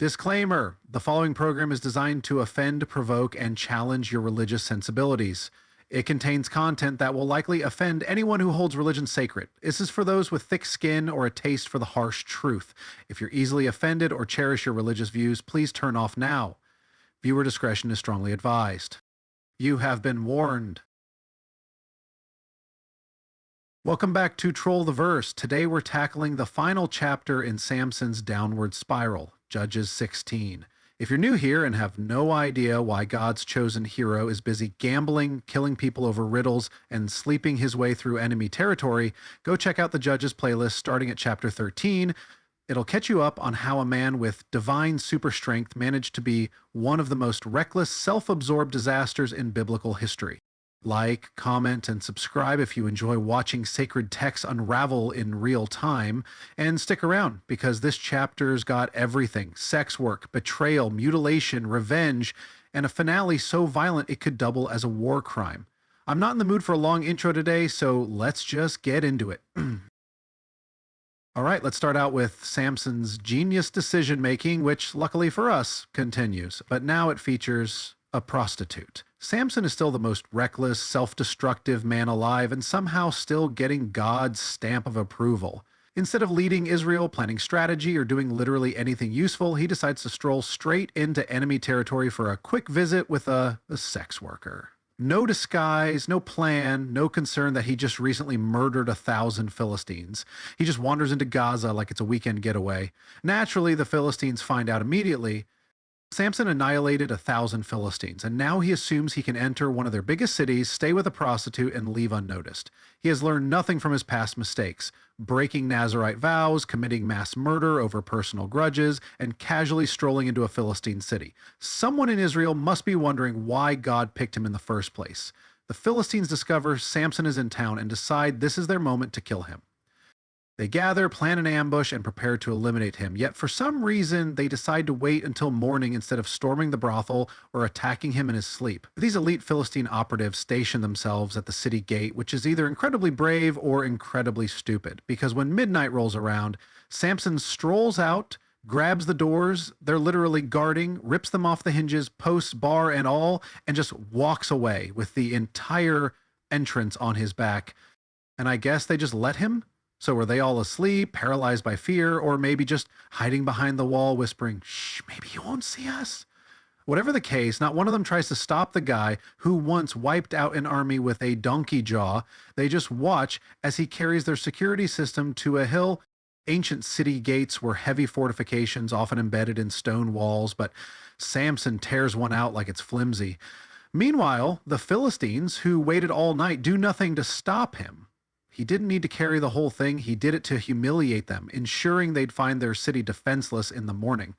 Disclaimer: the following program is designed to offend, provoke, and challenge your religious sensibilities. It contains content that will likely offend anyone who holds religion sacred. This is for those with thick skin or a taste for the harsh truth. If you're easily offended or cherish your religious views, please turn off now. Viewer discretion is strongly advised. You have been warned. Welcome back to Troll the Verse. Today we're tackling the final chapter in Samson's downward spiral, Judges 16. If you're new here and have no idea why God's chosen hero is busy gambling, killing people over riddles, and sleeping his way through enemy territory, go check out the Judges playlist starting at chapter 13. It'll catch you up on how a man with divine super strength managed to be one of the most reckless, self-absorbed disasters in biblical history. Like, comment, and subscribe if you enjoy watching sacred texts unravel in real time. And stick around, because this chapter's got everything: sex work, betrayal, mutilation, revenge, and a finale so violent it could double as a war crime. I'm not in the mood for a long intro today, so let's just get into it. Alright, let's start out with Samson's genius decision-making, which, luckily for us, continues. But now it features a prostitute. Samson is still the most reckless, self-destructive man alive, and somehow still getting God's stamp of approval. Instead of leading Israel, planning strategy, or doing literally anything useful, he decides to stroll straight into enemy territory for a quick visit with a sex worker. No disguise, no plan, no concern that he just recently murdered 1,000 Philistines. He just wanders into Gaza like it's a weekend getaway. Naturally, the Philistines find out immediately. Samson annihilated 1,000 Philistines, and now he assumes he can enter one of their biggest cities, stay with a prostitute, and leave unnoticed. He has learned nothing from his past mistakes: breaking Nazirite vows, committing mass murder over personal grudges, and casually strolling into a Philistine city. Someone in Israel must be wondering why God picked him in the first place. The Philistines discover Samson is in town and decide this is their moment to kill him. They gather, plan an ambush, and prepare to eliminate him. Yet for some reason, they decide to wait until morning instead of storming the brothel or attacking him in his sleep. These elite Philistine operatives station themselves at the city gate, which is either incredibly brave or incredibly stupid, because when midnight rolls around, Samson strolls out, grabs the doors they're literally guarding, rips them off the hinges, posts, bar and all, and just walks away with the entire entrance on his back. And I guess they just let him? So were they all asleep, paralyzed by fear, or maybe just hiding behind the wall whispering, "Shh, maybe he won't see us"? Whatever the case, not one of them tries to stop the guy who once wiped out an army with a donkey jaw. They just watch as he carries their security system to a hill. Ancient city gates were heavy fortifications, often embedded in stone walls, but Samson tears one out like it's flimsy. Meanwhile, the Philistines, who waited all night, do nothing to stop him. He didn't need to carry the whole thing. He did it to humiliate them, ensuring they'd find their city defenseless in the morning.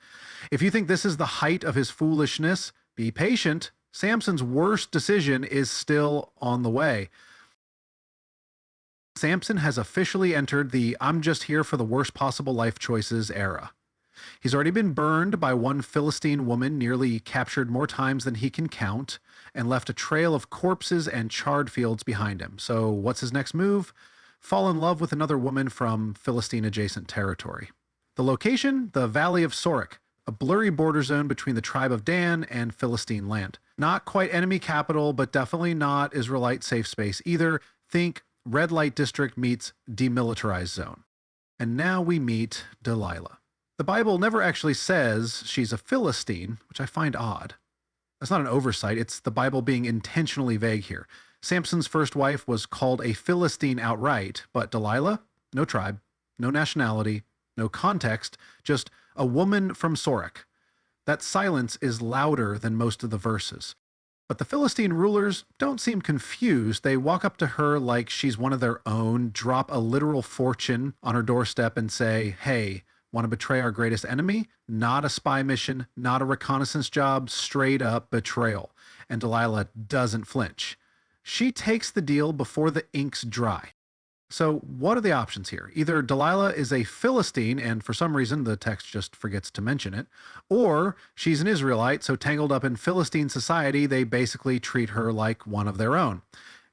If you think this is the height of his foolishness, be patient. Samson's worst decision is still on the way. Samson has officially entered the "I'm just here for the worst possible life choices" era. He's already been burned by one Philistine woman, nearly captured more times than he can count, and left a trail of corpses and charred fields behind him. So what's his next move? Fall in love with another woman from Philistine-adjacent territory. The location? The Valley of Sorek, a blurry border zone between the tribe of Dan and Philistine land. Not quite enemy capital, but definitely not Israelite safe space either. Think red light district meets demilitarized zone. And now we meet Delilah. The Bible never actually says she's a Philistine, which I find odd. That's not an oversight, it's the Bible being intentionally vague here. Samson's first wife was called a Philistine outright, but Delilah? No tribe, no nationality, no context, just a woman from Sorek. That silence is louder than most of the verses. But the Philistine rulers don't seem confused. They walk up to her like she's one of their own, drop a literal fortune on her doorstep and say, "Hey, want to betray our greatest enemy?" Not a spy mission, not a reconnaissance job, straight up betrayal. And Delilah doesn't flinch. She takes the deal before the ink's dry. So what are the options here? Either Delilah is a Philistine, and for some reason the text just forgets to mention it, or she's an Israelite, so tangled up in Philistine society, they basically treat her like one of their own.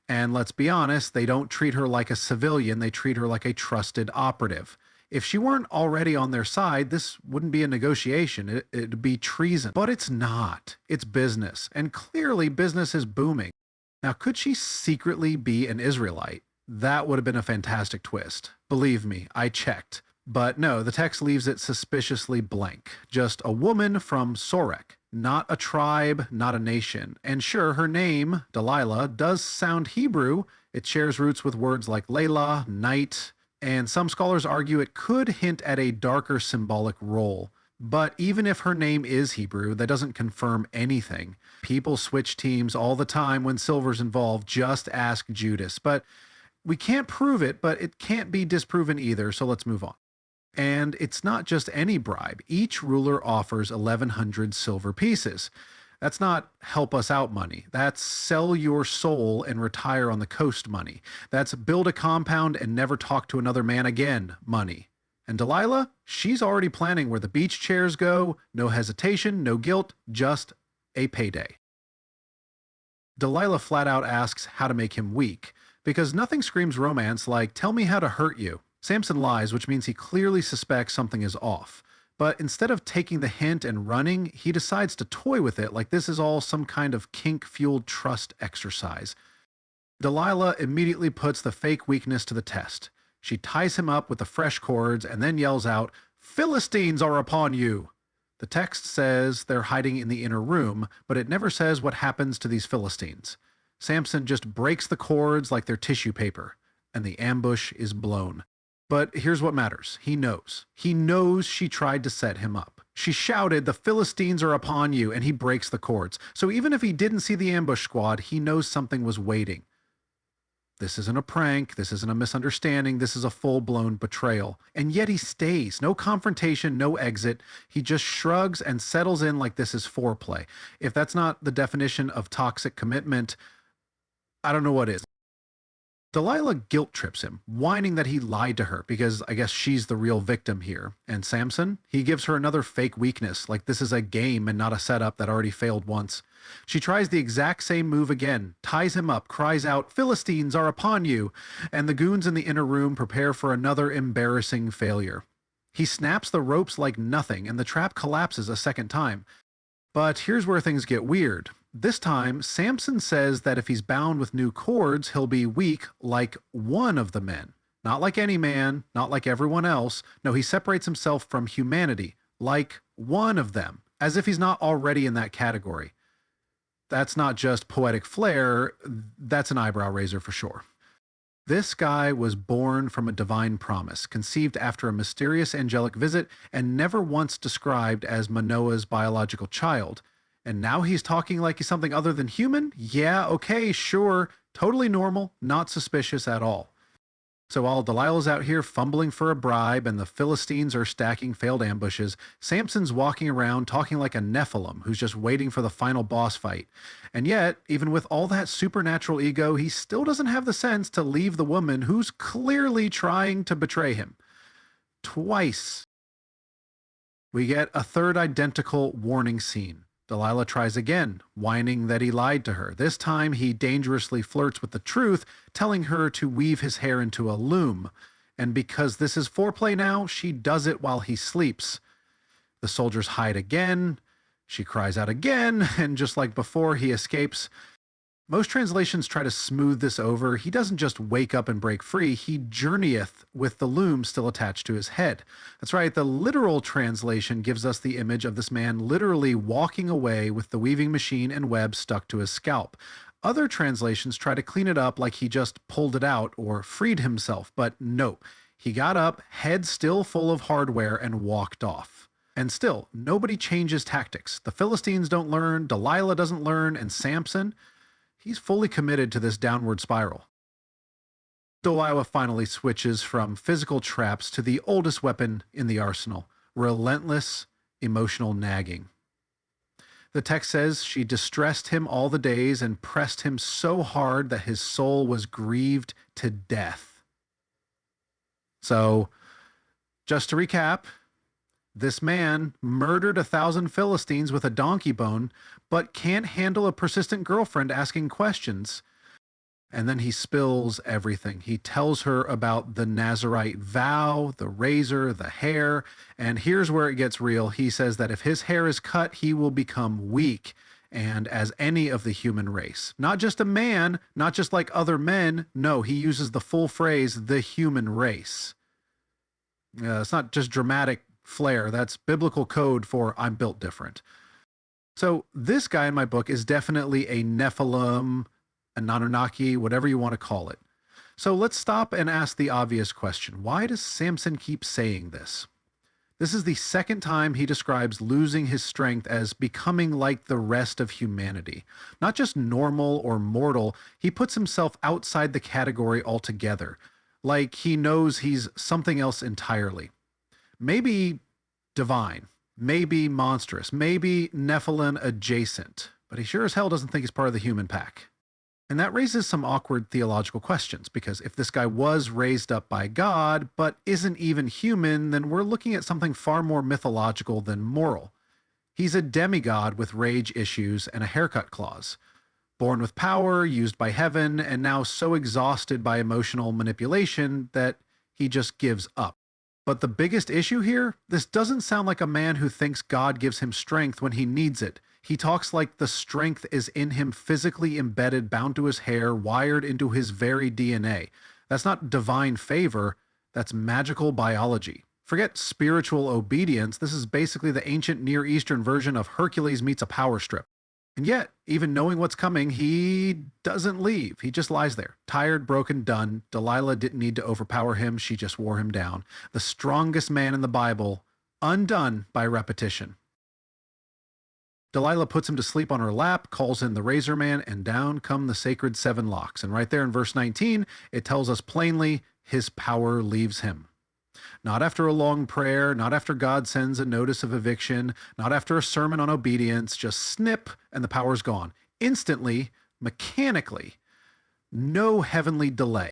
And let's be honest, they don't treat her like a civilian, they treat her like a trusted operative. If she weren't already on their side, this wouldn't be a negotiation. It'd be treason. But it's not. It's business. And clearly business is booming. Now, could she secretly be an Israelite? That would have been a fantastic twist. Believe me, I checked. But no, the text leaves it suspiciously blank. Just a woman from Sorek. Not a tribe, not a nation. And sure, her name, Delilah, does sound Hebrew. It shares roots with words like Layla, night, and some scholars argue it could hint at a darker symbolic role. But even if her name is Hebrew, that doesn't confirm anything. People switch teams all the time when silver's involved. Just ask Judas. But we can't prove it, but it can't be disproven either, so let's move on. And it's not just any bribe. Each ruler offers 1,100 silver pieces. That's not help us out money. That's sell your soul and retire on the coast money. That's build a compound and never talk to another man again money. And Delilah, she's already planning where the beach chairs go. No hesitation, no guilt, just a payday. Delilah flat out asks how to make him weak, because nothing screams romance like, tell me how to hurt you. Samson lies, which means he clearly suspects something is off. But instead of taking the hint and running, he decides to toy with it like this is all some kind of kink-fueled trust exercise. Delilah immediately puts the fake weakness to the test. She ties him up with the fresh cords and then yells out, "Philistines are upon you!" The text says they're hiding in the inner room, but it never says what happens to these Philistines. Samson just breaks the cords like they're tissue paper, and the ambush is blown. But here's what matters. He knows. He knows she tried to set him up. She shouted, "The Philistines are upon you," and he breaks the cords. So even if he didn't see the ambush squad, he knows something was waiting. This isn't a prank. This isn't a misunderstanding. This is a full-blown betrayal. And yet he stays. No confrontation, no exit. He just shrugs and settles in like this is foreplay. If that's not the definition of toxic commitment, I don't know what is. Delilah guilt trips him, whining that he lied to her because I guess she's the real victim here. And Samson, he gives her another fake weakness, like this is a game and not a setup that already failed once. She tries the exact same move again, ties him up, cries out, "Philistines are upon you!" And the goons in the inner room prepare for another embarrassing failure. He snaps the ropes like nothing, and the trap collapses a second time. But here's where things get weird. This time, Samson says that if he's bound with new cords, he'll be weak like one of the men. Not like any man, not like everyone else. No, he separates himself from humanity, like one of them, as if he's not already in that category. That's not just poetic flair, that's an eyebrow raiser for sure. This guy was born from a divine promise, conceived after a mysterious angelic visit, and never once described as Manoah's biological child. And now he's talking like he's something other than human? Yeah, okay, sure. Totally normal, not suspicious at all. So while Delilah's out here fumbling for a bribe and the Philistines are stacking failed ambushes, Samson's walking around talking like a Nephilim who's just waiting for the final boss fight. And yet, even with all that supernatural ego, he still doesn't have the sense to leave the woman who's clearly trying to betray him. Twice. We get a third identical warning scene. Delilah tries again, whining that he lied to her. This time he dangerously flirts with the truth, telling her to weave his hair into a loom. And because this is foreplay now, she does it while he sleeps. The soldiers hide again. She cries out again, and just like before, he escapes. Most translations try to smooth this over. He doesn't just wake up and break free, he journeyeth with the loom still attached to his head. That's right, the literal translation gives us the image of this man literally walking away with the weaving machine and web stuck to his scalp. Other translations try to clean it up like he just pulled it out or freed himself, but no. He got up, head still full of hardware, and walked off. And still, nobody changes tactics. The Philistines don't learn, Delilah doesn't learn, and Samson, he's fully committed to this downward spiral. Delilah finally switches from physical traps to the oldest weapon in the arsenal, relentless emotional nagging. The text says she distressed him all the days and pressed him so hard that his soul was grieved to death. So, just to recap, this man murdered 1,000 Philistines with a donkey bone, but can't handle a persistent girlfriend asking questions. And then he spills everything. He tells her about the Nazarite vow, the razor, the hair. And here's where it gets real. He says that if his hair is cut, he will become weak, and as any of the human race. Not just a man, not just like other men. No, he uses the full phrase, the human race. It's not just dramatic flair. That's biblical code for I'm built different. So this guy in my book is definitely a Nephilim, an Anunnaki, whatever you want to call it. So let's stop and ask the obvious question. Why does Samson keep saying this? This is the second time he describes losing his strength as becoming like the rest of humanity. Not just normal or mortal, he puts himself outside the category altogether, like he knows he's something else entirely. Maybe divine, maybe monstrous, maybe Nephilim adjacent, but he sure as hell doesn't think he's part of the human pack. And that raises some awkward theological questions, because if this guy was raised up by God, but isn't even human, then we're looking at something far more mythological than moral. He's a demigod with rage issues and a haircut clause. Born with power, used by heaven, and now so exhausted by emotional manipulation that he just gives up. But the biggest issue here, this doesn't sound like a man who thinks God gives him strength when he needs it. He talks like the strength is in him, physically embedded, bound to his hair, wired into his very DNA. That's not divine favor, that's magical biology. Forget spiritual obedience, this is basically the ancient Near Eastern version of Hercules meets a power strip. And yet, even knowing what's coming, he doesn't leave. He just lies there, tired, broken, done. Delilah didn't need to overpower him, she just wore him down. The strongest man in the Bible, undone by repetition. Delilah puts him to sleep on her lap, calls in the razor man, and down come the sacred 7 locks. And right there in verse 19, it tells us plainly, his power leaves him. Not after a long prayer, not after God sends a notice of eviction, not after a sermon on obedience, just snip, and the power's gone. Instantly, mechanically, no heavenly delay.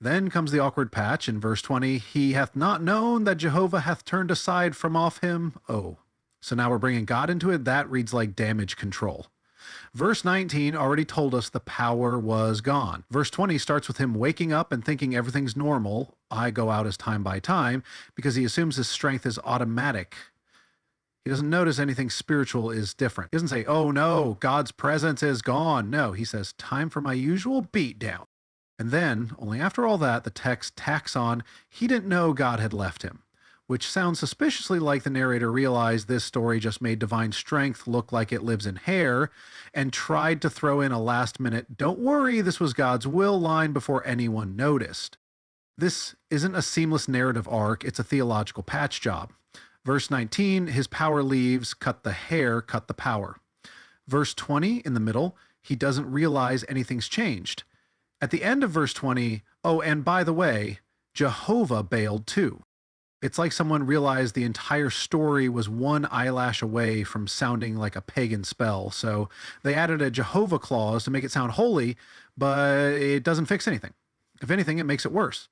Then comes the awkward patch in verse 20, he hath not known that Jehovah hath turned aside from off him. Oh. So now we're bringing God into it. That reads like damage control. Verse 19 already told us the power was gone. Verse 20 starts with him waking up and thinking everything's normal. I go out as time by time, because he assumes his strength is automatic. He doesn't notice anything spiritual is different. He doesn't say, oh no, God's presence is gone. No, he says, time for my usual beatdown. And then, only after all that, the text tacks on, he didn't know God had left him, which sounds suspiciously like the narrator realized this story just made divine strength look like it lives in hair, and tried to throw in a last-minute, don't worry, this was God's will line before anyone noticed. This isn't a seamless narrative arc, it's a theological patch job. Verse 19, his power leaves, cut the hair, cut the power. Verse 20, in the middle, he doesn't realize anything's changed. At the end of verse 20, oh, and by the way, Jehovah bailed too. It's like someone realized the entire story was one eyelash away from sounding like a pagan spell, so they added a Jehovah clause to make it sound holy, but it doesn't fix anything. If anything, it makes it worse.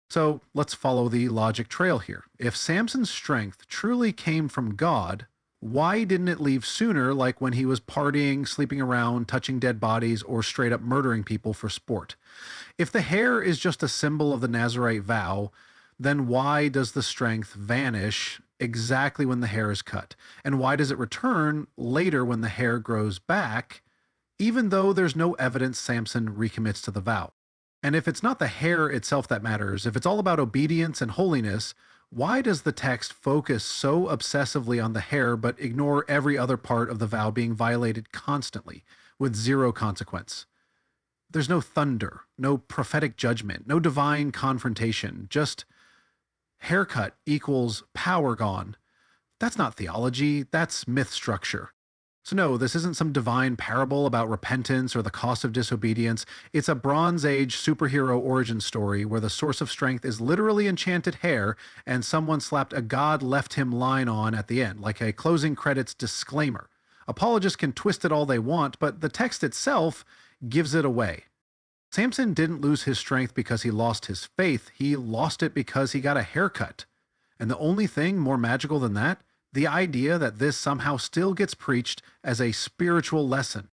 So let's follow the logic trail here. If Samson's strength truly came from God, why didn't it leave sooner, like when he was partying, sleeping around, touching dead bodies, or straight up murdering people for sport? If the hair is just a symbol of the Nazarite vow, then why does the strength vanish exactly when the hair is cut? And why does it return later when the hair grows back, even though there's no evidence Samson recommits to the vow? And if it's not the hair itself that matters, if it's all about obedience and holiness, why does the text focus so obsessively on the hair but ignore every other part of the vow being violated constantly, with zero consequence? There's no thunder, no prophetic judgment, no divine confrontation, just haircut equals power gone. That's not theology, that's myth structure. So no, this isn't some divine parable about repentance or the cost of disobedience. It's a Bronze Age superhero origin story where the source of strength is literally enchanted hair and someone slapped a God left him line on at the end, like a closing credits disclaimer. Apologists can twist it all they want, but the text itself gives it away. Samson didn't lose his strength because he lost his faith, he lost it because he got a haircut. And the only thing more magical than that, the idea that this somehow still gets preached as a spiritual lesson.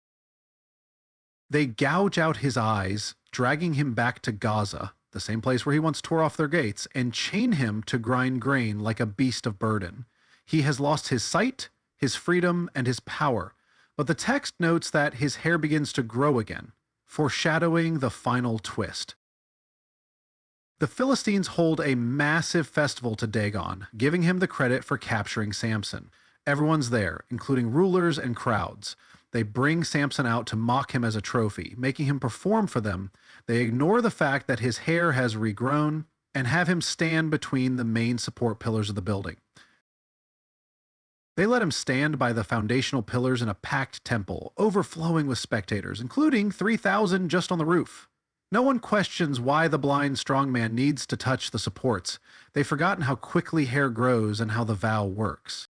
They gouge out his eyes, dragging him back to Gaza, the same place where he once tore off their gates, and chain him to grind grain like a beast of burden. He has lost his sight, his freedom, and his power, but the text notes that his hair begins to grow again, foreshadowing the final twist. The Philistines hold a massive festival to Dagon, giving him the credit for capturing Samson. Everyone's there, including rulers and crowds. They bring Samson out to mock him as a trophy, making him perform for them. They ignore the fact that his hair has regrown and have him stand between the main support pillars of the building. They let him stand by the foundational pillars in a packed temple, overflowing with spectators, including 3,000 just on the roof. No one questions why the blind strongman needs to touch the supports. They've forgotten how quickly hair grows and how the vow works.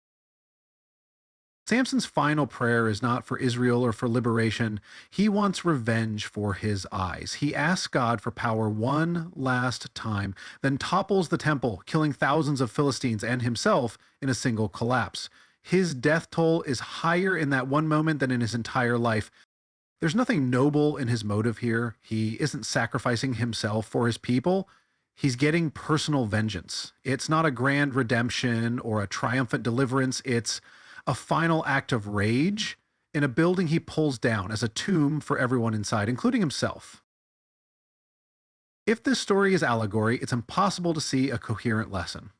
Samson's final prayer is not for Israel or for liberation. He wants revenge for his eyes. He asks God for power one last time, then topples the temple, killing thousands of Philistines and himself in a single collapse. His death toll is higher in that one moment than in his entire life. There's nothing noble in his motive here. He isn't sacrificing himself for his people. He's getting personal vengeance. It's not a grand redemption or a triumphant deliverance. It's a final act of rage in a building he pulls down as a tomb for everyone inside, including himself. If this story is allegory, it's impossible to see a coherent lesson.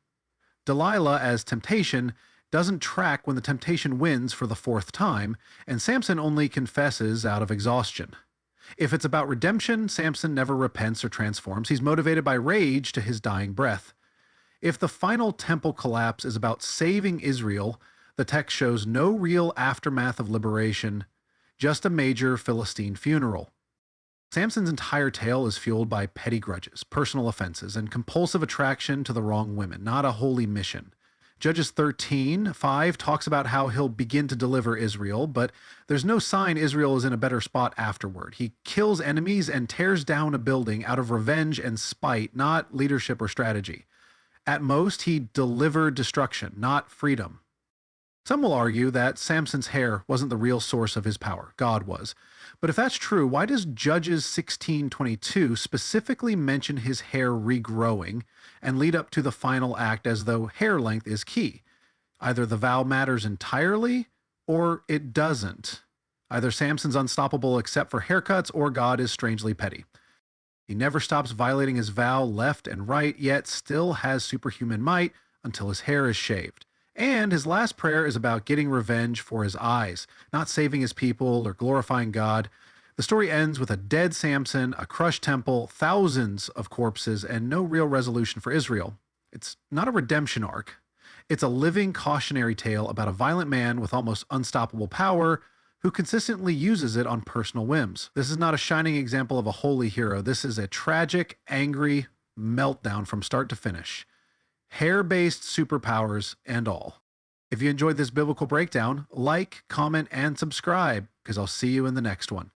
Delilah, as temptation, doesn't track when the temptation wins for the fourth time, and Samson only confesses out of exhaustion. If it's about redemption, Samson never repents or transforms. He's motivated by rage to his dying breath. If the final temple collapse is about saving Israel, the text shows no real aftermath of liberation, just a major Philistine funeral. Samson's entire tale is fueled by petty grudges, personal offenses, and compulsive attraction to the wrong women, not a holy mission. Judges 13:5 talks about how he'll begin to deliver Israel, but there's no sign Israel is in a better spot afterward. He kills enemies and tears down a building out of revenge and spite, not leadership or strategy. At most, he delivered destruction, not freedom. Some will argue that Samson's hair wasn't the real source of his power, God was. But if that's true, why does Judges 16:22 specifically mention his hair regrowing and lead up to the final act as though hair length is key? Either the vow matters entirely, or it doesn't. Either Samson's unstoppable except for haircuts, or God is strangely petty. He never stops violating his vow left and right, yet still has superhuman might until his hair is shaved. And his last prayer is about getting revenge for his eyes, not saving his people or glorifying God. The story ends with a dead Samson, a crushed temple, thousands of corpses, and no real resolution for Israel. It's not a redemption arc. It's a living cautionary tale about a violent man with almost unstoppable power who consistently uses it on personal whims. This is not a shining example of a holy hero. This is a tragic, angry meltdown from start to finish. Hair-based superpowers and all. If you enjoyed this biblical breakdown, like, comment, and subscribe, because I'll see you in the next one.